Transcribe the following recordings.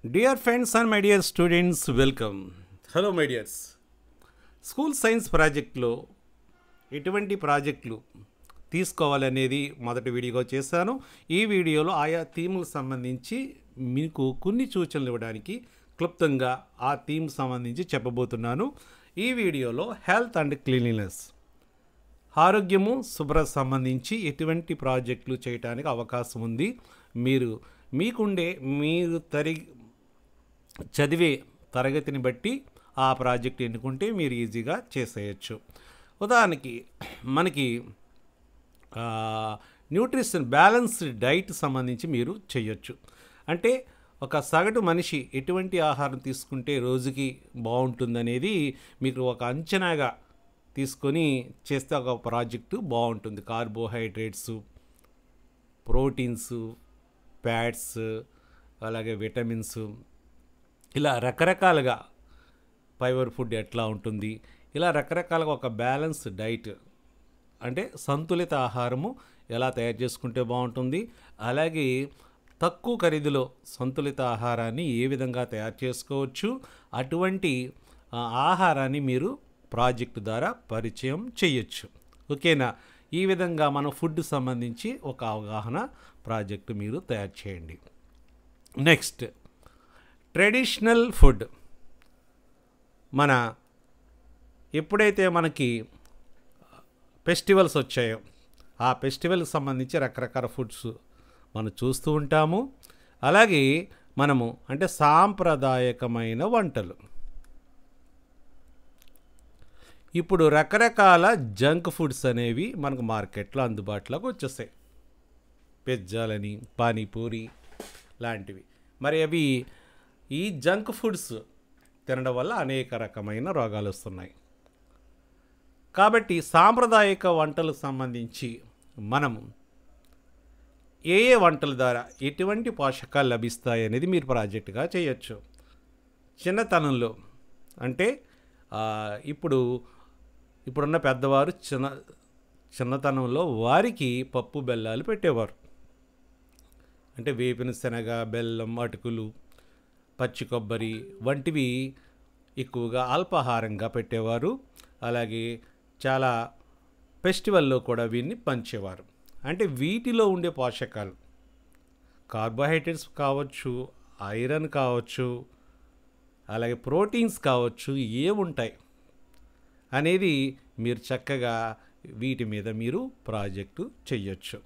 Dear friends and my dear students, welcome. Hello my dears. School science ప్రాజెక్ట్లో ఎటువంటి ప్రాజెక్టులు తీసుకోవాలనేది మొదటి వీడియోగా చేశాను. ఈ వీడియోలో ఆయా థీములకు సంబంధించి మీకు కొన్ని సూచనలు ఇవ్వడానికి క్లుప్తంగా ఆ థీమ్ సంబంధించి చెప్పబోతున్నాను. ఈ వీడియోలో హెల్త్ అండ్ క్లీన్లీనెస్, ఆరోగ్యము శుభ్రత సంబంధించి ఎటువంటి ప్రాజెక్టులు చేయడానికి అవకాశం ఉంది. మీరు చదివే తరగతిని బట్టి ఆ ప్రాజెక్ట్ ఎన్నుకుంటే మీరు ఈజీగా చేసేయచ్చు. ఉదాహరణకి మనకి న్యూట్రిషన్ బ్యాలెన్స్డ్ డైట్ సంబంధించి మీరు చేయొచ్చు. అంటే ఒక సగటు మనిషి ఎటువంటి ఆహారం తీసుకుంటే రోజుకి బాగుంటుందనేది మీకు ఒక అంచనాగా తీసుకొని చేస్తే ఒక ప్రాజెక్టు బాగుంటుంది. కార్బోహైడ్రేట్స్, ప్రోటీన్స్, ఫ్యాట్స్, అలాగే విటమిన్స్, ఇలా రకరకాలుగా ఫైబర్ ఫుడ్ ఎట్లా ఉంటుంది, ఇలా రకరకాలుగా ఒక బ్యాలెన్స్ డైట్ అంటే సంతులిత ఆహారము ఎలా తయారు చేసుకుంటే బాగుంటుంది, అలాగే తక్కువ ఖరీదులో సంతులిత ఆహారాన్ని ఏ విధంగా తయారు చేసుకోవచ్చు, అటువంటి ఆహారాన్ని మీరు ప్రాజెక్టు ద్వారా పరిచయం చేయొచ్చు. ఓకేనా? ఈ విధంగా మన ఫుడ్ సంబంధించి ఒక అవగాహన ప్రాజెక్టు మీరు తయారు చేయండి. Next, traditional food. ఎప్పుడైతే మనకి ఫెస్టివల్స్ వచ్చాయో ఆ ఫెస్టివల్కి సంబంధించి రకరకాల ఫుడ్స్ మనం చూస్తూ ఉంటాము. అలాగే మనము అంటే సాంప్రదాయకమైన వంటలు. ఇప్పుడు రకరకాల జంక్ ఫుడ్స్ అనేవి మనకు మార్కెట్లో అందుబాటులోకి వచ్చేసాయి. పిజ్జాలని, పానీపూరి లాంటివి. మరి అవి ఈ జంక్ ఫుడ్స్ తినడం వల్ల అనేక రకమైన రోగాలు వస్తున్నాయి. కాబట్టి సాంప్రదాయక వంటలకు సంబంధించి మనము ఏ వంటల ద్వారా ఎటువంటి పోషకాలు లభిస్తాయి అనేది మీరు ప్రాజెక్టుగా చేయొచ్చు. చిన్నతనంలో అంటే ఇప్పుడున్న పెద్దవారు చిన్నతనంలో వారికి పప్పు బెల్లాలు పెట్టేవారు. అంటే వేపిన శనగ, బెల్లం, అటుకులు, పచ్చి కొబ్బరి వంటివి ఎక్కువగా అల్పాహారంగా పెట్టేవారు. అలాగే చాలా ఫెస్టివల్లో కూడా వీటిని పంచేవారు. అంటే వీటిలో ఉండే పోషకాలు కార్బోహైడ్రేట్స్ కావచ్చు, ఐరన్ కావచ్చు, అలాగే ప్రోటీన్స్ కావచ్చు, ఏముంటాయి అనేది మీరు చక్కగా వీటి మీద మీరు ప్రాజెక్టు చేయొచ్చు.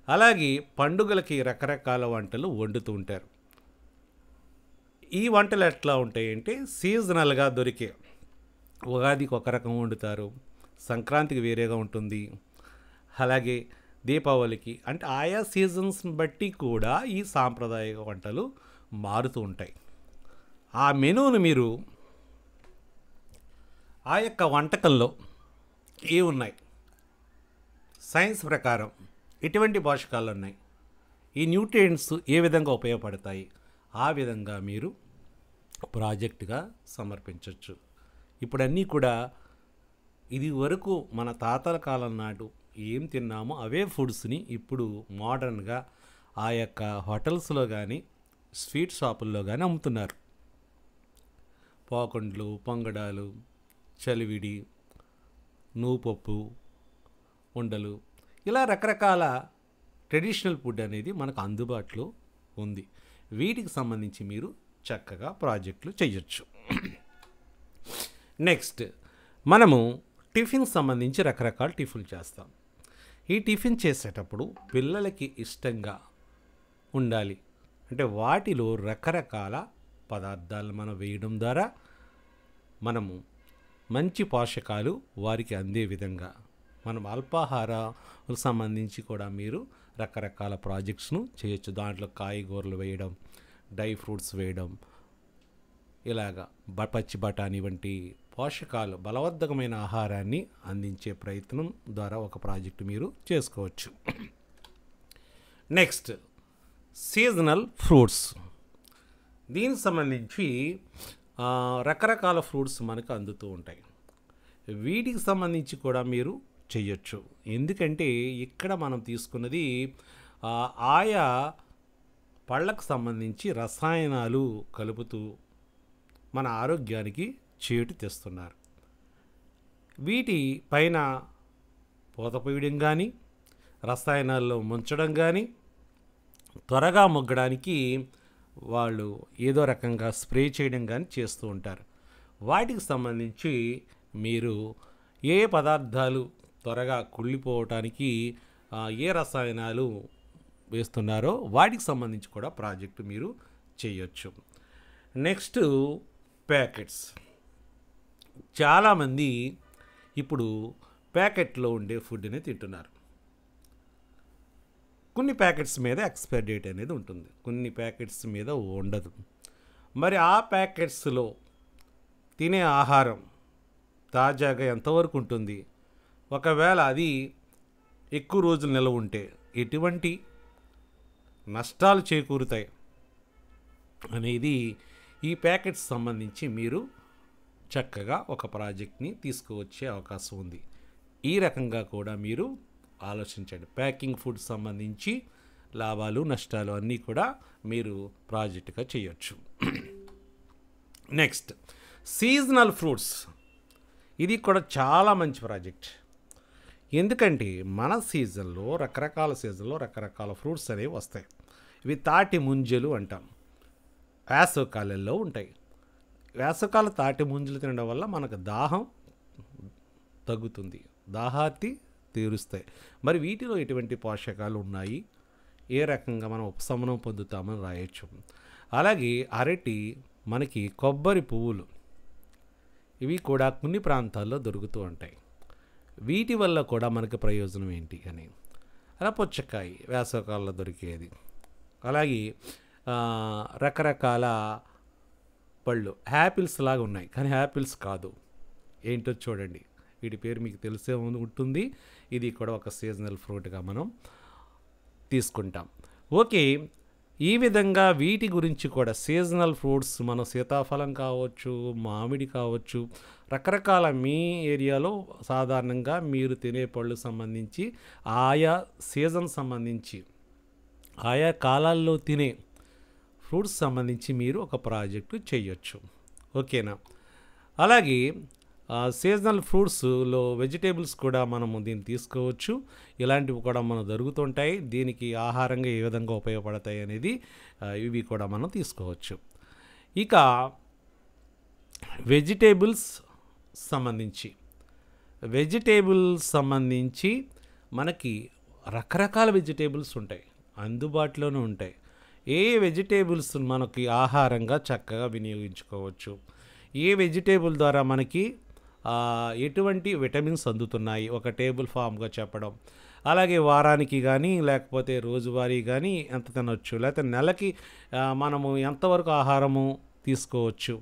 అలాగే పండుగలకి రకరకాల వంటలు వండుతూ ఉంటారు. ఈ వంటలు ఎట్లా ఉంటాయంటే సీజనల్గా దొరికే, ఉగాదికి ఒక రకం వండుతారు, సంక్రాంతికి వేరేగా ఉంటుంది, అలాగే దీపావళికి, అంటే ఆయా సీజన్స్ని బట్టి కూడా ఈ సాంప్రదాయక వంటలు మారుతూ ఉంటాయి. ఆ మెనూను మీరు ఆ యొక్క వంటకంలో ఏమున్నాయి, సైన్స్ ప్రకారం ఎటువంటి పోషకాలు ఉన్నాయి, ఈ న్యూట్రియంట్స్ ఏ విధంగా ఉపయోగపడతాయి, ఆ విధంగా మీరు ప్రాజెక్టుగా సమర్పించవచ్చు. ఇప్పుడన్నీ కూడా ఇది వరకు మన తాతల కాలం నాటు ఏం తిన్నామో అవే ఫుడ్స్ని ఇప్పుడు మోడర్న్గా ఆ యొక్క హోటల్స్లో కానీ స్వీట్ షాపుల్లో కానీ అమ్ముతున్నారు. పోకండ్లు, పొంగడాలు, చలివిడి, నూపప్పు ఉండలు, ఇలా రకరకాల ట్రెడిషనల్ ఫుడ్ అనేది మనకు అందుబాటులో ఉంది. వీటికి సంబంధించి మీరు చక్కగా ప్రాజెక్టులు చేయొచ్చు. నెక్స్ట్, మనము టిఫిన్ సంబంధించి రకరకాల టిఫిన్లు చేస్తాం. ఈ టిఫిన్ చేసేటప్పుడు పిల్లలకి ఇష్టంగా ఉండాలి. అంటే వాటిలో రకరకాల పదార్థాలు మనం వేయడం ద్వారా మనము మంచి పోషకాలు వారికి అందే విధంగా మనం అల్పాహారాలకు సంబంధించి కూడా మీరు రకరకాల ప్రాజెక్ట్స్ను చేయొచ్చు. దాంట్లో కాయగూరలు వేయడం, డ్రై ఫ్రూట్స్ వేయడం, ఇలాగా పచ్చి బఠానీ వంటి పోషకాలు బలవర్ధకమైన ఆహారాన్ని అందించే ప్రయత్నం ద్వారా ఒక ప్రాజెక్టు మీరు చేసుకోవచ్చు. Next, seasonal fruits. దీనికి సంబంధించి రకరకాల ఫ్రూట్స్ మనకు అందుతూ ఉంటాయి. వీటికి సంబంధించి కూడా మీరు చేయొచ్చు. ఎందుకంటే ఇక్కడ మనం తీసుకున్నది ఆయా పళ్ళకు సంబంధించి రసాయనాలు కలుపుతూ మన ఆరోగ్యానికి చేటు తెస్తున్నారు. వీటి పైన పూత పూయడం కానీ, రసాయనాల్లో ముంచడం కానీ, త్వరగా మొగ్గడానికి వాళ్ళు ఏదో రకంగా స్ప్రే చేయడం కానీ చేస్తూ ఉంటారు. వాటికి సంబంధించి మీరు ఏ పదార్థాలు త్వరగా కుళ్ళిపోవటానికి ఏ రసాయనాలు వేస్తున్నారో వాటికి సంబంధించి కూడా ప్రాజెక్టు మీరు చేయొచ్చు. Next packets. చాలామంది ఇప్పుడు ప్యాకెట్లో ఉండే ఫుడ్ని తింటున్నారు. కొన్ని ప్యాకెట్స్ మీద ఎక్స్పైర్ డేట్ అనేది ఉంటుంది, కొన్ని ప్యాకెట్స్ మీద ఉండదు. మరి ఆ ప్యాకెట్స్లో తినే ఆహారం తాజాగా ఎంతవరకు ఉంటుంది, ఒకవేళ అది ఎక్కువ రోజులు నిలవ ఉంటే ఎటువంటి నష్టాలు చేకూరుతాయి అనేది ఈ ప్యాకెట్స్ సంబంధించి మీరు చక్కగా ఒక ప్రాజెక్ట్ని తీసుకువచ్చే అవకాశం ఉంది. ఈ రకంగా కూడా మీరు ఆలోచించండి. ప్యాకింగ్ ఫుడ్ సంబంధించి లాభాలు నష్టాలు అన్నీ కూడా మీరు ప్రాజెక్టుగా చేయొచ్చు. Next seasonal fruits. ఇది కూడా చాలా మంచి ప్రాజెక్ట్. ఎందుకంటే మన సీజన్లో రకరకాల రకరకాల ఫ్రూట్స్ అనేవి వస్తాయి. ఇవి తాటి ముంజలు అంటాం, వేసవికాలంలో ఉంటాయి. వేసవికాల తాటి ముంజలు తినడం వల్ల మనకు దాహం తగ్గుతుంది, దాహార్తి తీరుస్తాయి. మరి వీటిలో ఎటువంటి పోషకాలు ఉన్నాయి, ఏ రకంగా మనం ఉపశమనం పొందుతామని రాయొచ్చు. అలాగే అరటి, మనకి కొబ్బరి పువ్వులు, ఇవి కూడా కొన్ని ప్రాంతాల్లో దొరుకుతూ ఉంటాయి. వీటి వల్ల కూడా మనకి ప్రయోజనం ఏంటి అని. అలా పుచ్చకాయ వేసవికాలంలో దొరికేది. అలాగే రకరకాల పళ్ళు, యాపిల్స్ లాగా ఉన్నాయి కానీ యాపిల్స్ కాదు, ఏంటో చూడండి. వీటి పేరు మీకు తెలిసే ఉంటుంది. ఇది కూడా ఒక సీజనల్ ఫ్రూట్గా మనం తీసుకుంటాం. ఓకే, ఈ విధంగా వీటి గురించి కూడా సీజనల్ ఫ్రూట్స్, మన సీతాఫలం కావచ్చు, మామిడి కావచ్చు, రకరకాల మీ ఏరియాలో సాధారణంగా మీరు తినే పళ్ళు సంబంధించి ఆయా సీజన్ సంబంధించి ఆయా కాలాల్లో తినే ఫ్రూట్స్ సంబంధించి మీరు ఒక ప్రాజెక్టు చేయొచ్చు. ఓకేనా. అలాగే సీజనల్ ఫ్రూట్స్లో వెజిటేబుల్స్ కూడా మనము దీన్ని తీసుకోవచ్చు. ఇలాంటివి కూడా మనం దొరుకుతుంటాయి. దీనికి ఆహారంగా ఏ విధంగా ఉపయోగపడతాయి అనేది ఇవి కూడా మనం తీసుకోవచ్చు. ఇక వెజిటేబుల్స్ సంబంధించి మనకి రకరకాల వెజిటేబుల్స్ ఉంటాయి, అందుబాటులోనే ఉంటాయి. ఏ వెజిటేబుల్స్ మనకి ఆహారంగా చక్కగా వినియోగించుకోవచ్చు, ఏ వెజిటేబుల్ ద్వారా మనకి ఎటువంటి విటమిన్స్ అందుతున్నాయి ఒక టేబుల్ ఫామ్గా చెప్పడం. అలాగే వారానికి కానీ లేకపోతే రోజువారీ కానీ ఎంత తినవచ్చు, లేకపోతే నెలకి మనము ఎంతవరకు ఆహారము తీసుకోవచ్చు,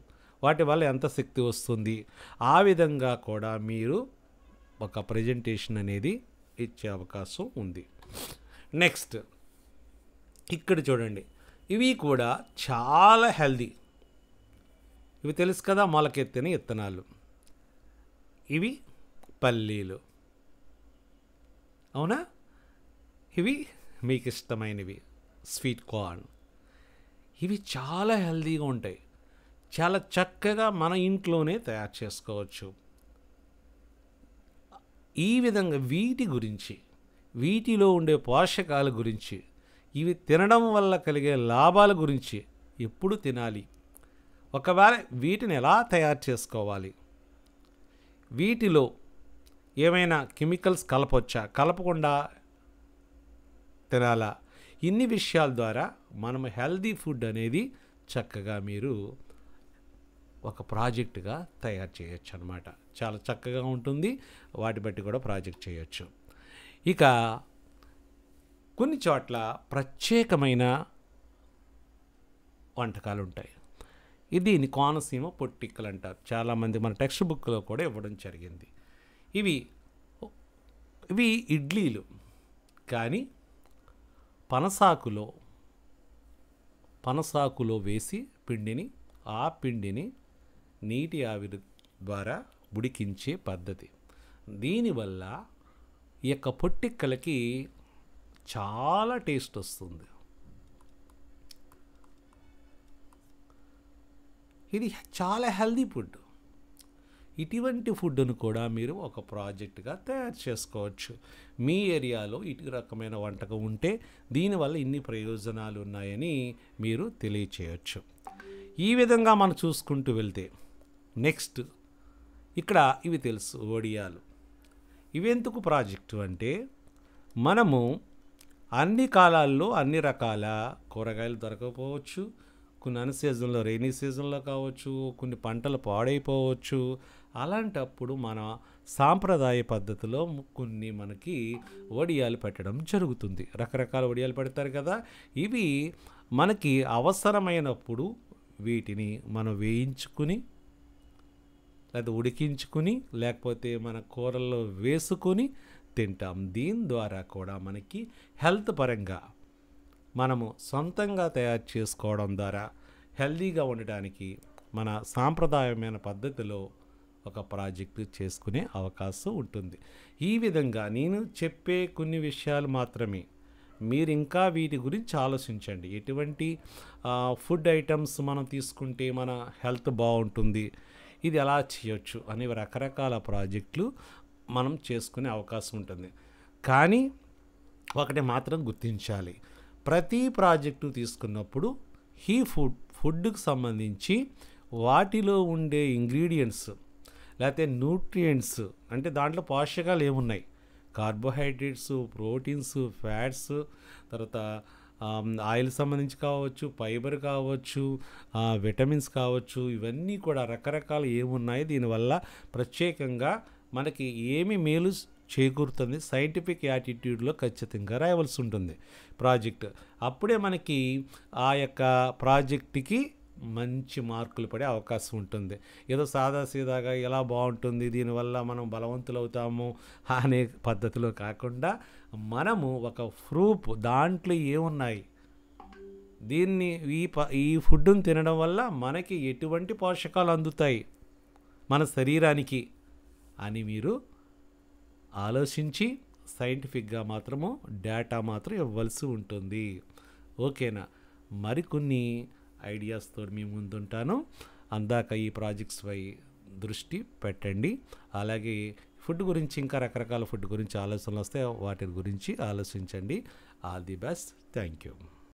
వాటి వల్ల ఎంత శక్తి వస్తుంది, ఆ విధంగా కూడా మీరు ఒక ప్రజెంటేషన్ అనేది ఇచ్చే అవకాశం ఉంది. నెక్స్ట్ ఇక్కడ చూడండి, ఇవి కూడా చాలా హెల్దీ. ఇవి తెలుసు కదా, మొలకెత్తిన విత్తనాలు. ఇవి పల్లీలు, అవునా. ఇవి మీకు ఇష్టమైనవి స్వీట్ కార్న్. ఇవి చాలా హెల్దీగా ఉంటాయి, చాలా చక్కగా మన ఇంట్లోనే తయారు చేసుకోవచ్చు. ఈ విధంగా వీటి గురించి, వీటిలో ఉండే పోషకాల గురించి, ఇవి తినడం వల్ల కలిగే లాభాల గురించి ఎప్పుడు తినాలి, ఒకవేళ వీటిని ఎలా తయారు చేసుకోవాలి, వీటిలో ఏమైనా కెమికల్స్ కలపొచ్చా, కలపకుండా తినాలా, ఇన్ని విషయాల ద్వారా మనం హెల్దీ ఫుడ్ అనేది చక్కగా మీరు ఒక ప్రాజెక్టుగా తయారు చేయొచ్చు అన్నమాట. చాలా చక్కగా ఉంటుంది, వాటి బట్టి కూడా ప్రాజెక్ట్ చేయొచ్చు. ఇక కొన్ని చోట్ల ప్రత్యేకమైన వంటకాలు ఉంటాయి. దీన్ని కోనసీమ పొట్టిక్కలు అంటారు. చాలామంది మన టెక్స్ట్ బుక్లో కూడా ఇవ్వడం జరిగింది. ఇవి ఇడ్లీలు, కానీ పనసాకులో వేసి ఆ పిండిని నీటి ఆవిరి ద్వారా ఉడికించే పద్ధతి. దీనివల్ల ఈ యొక్క పొట్టిక్కలకి చాలా టేస్ట్ వస్తుంది. ఇది చాలా హెల్దీ ఫుడ్. ఇటువంటి ఫుడ్ను కూడా మీరు ఒక ప్రాజెక్టుగా తయారు చేసుకోవచ్చు. మీ ఏరియాలో ఇటు రకమైన వంటకం ఉంటే దీనివల్ల ఇన్ని ప్రయోజనాలు ఉన్నాయని మీరు తెలియచేయచ్చు. ఈ విధంగా మనం చూసుకుంటూ వెళ్తే నెక్స్ట్ ఇక్కడ ఇవి తెలుసు వడియాలు. ఇవెందుకు ప్రాజెక్టు అంటే మనము అన్ని కాలాల్లో అన్ని రకాల కూరగాయలు దొరకకపోవచ్చు, కొన్ని అన్ సీజన్లో రైనీ సీజన్లో కావచ్చు, కొన్ని పంటలు పాడైపోవచ్చు. అలాంటప్పుడు మన సాంప్రదాయ పద్ధతిలో కొన్ని మనకి వడియాలు పెట్టడం జరుగుతుంది. రకరకాల వడియాలు పెడతారు కదా, ఇవి మనకి అవసరమైనప్పుడు వీటిని మనం వేయించుకుని లేదా ఉడికించుకుని లేకపోతే మన కూరల్లో వేసుకొని తింటాం. దీని ద్వారా కూడా మనకి హెల్త్ పరంగా మనము సొంతంగా తయారు చేసుకోవడం ద్వారా హెల్తీగా ఉండడానికి మన సాంప్రదాయమైన పద్ధతిలో ఒక ప్రాజెక్టు చేసుకునే అవకాశం ఉంటుంది. ఈ విధంగా నేను చెప్పే కొన్ని విషయాలు మాత్రమే, మీరు ఇంకా వీటి గురించి ఆలోచించండి. ఎటువంటి ఫుడ్ ఐటమ్స్ మనం తీసుకుంటే మన హెల్త్ బాగుంటుంది, ఇది ఎలా చేయొచ్చు అనే రకరకాల ప్రాజెక్టులు మనం చేసుకునే అవకాశం ఉంటుంది. కానీ ఒకటి మాత్రం గుర్తించాలి, ప్రతి ప్రాజెక్టు తీసుకున్నప్పుడు ఈ ఫుడ్కి సంబంధించి వాటిలో ఉండే ఇంగ్రీడియంట్స్ లేకపోతే న్యూట్రియంట్స్ అంటే దాంట్లో పోషకాలు ఏమున్నాయి, కార్బోహైడ్రేట్స్, ప్రోటీన్స్, ఫ్యాట్స్, తర్వాత ఆయిల్ సంబంధించి కావచ్చు, ఫైబర్ కావచ్చు, విటమిన్స్ కావచ్చు, ఇవన్నీ కూడా రకరకాలు ఏమున్నాయి, దీనివల్ల ప్రత్యేకంగా మనకి ఏమి మేలు చేకూరుతుంది సైంటిఫిక్ యాటిట్యూడ్లో ఖచ్చితంగా రాయవలసి ఉంటుంది ప్రాజెక్ట్. అప్పుడే మనకి ఆ యొక్క ప్రాజెక్ట్కి మంచి మార్కులు పడే అవకాశం ఉంటుంది. ఏదో సాదాసీదాగా ఎలా బాగుంటుంది దీనివల్ల మనం బలవంతులు అవుతాము అనే పద్ధతిలో కాకుండా మనము ఒక ప్రూఫ్ దాంట్లో ఏమున్నాయి, దీన్ని ఈ ఫుడ్ని తినడం వల్ల మనకి ఎటువంటి పోషకాలు అందుతాయి మన శరీరానికి అని మీరు ఆలోచించి సైంటిఫిక్గా మాత్రము డేటా మాత్రం ఇవ్వాల్సి ఉంటుంది. ఓకేనా? మరికొన్ని ఐడియాస్తో మీ ముందుంటాను. అందాక ఈ ప్రాజెక్ట్స్పై దృష్టి పెట్టండి. అలాగే ఫుడ్ గురించి ఇంకా రకరకాల ఫుడ్ గురించి ఆలోచనలు వస్తే వాటి గురించి ఆలోచించండి. All the best. Thank you.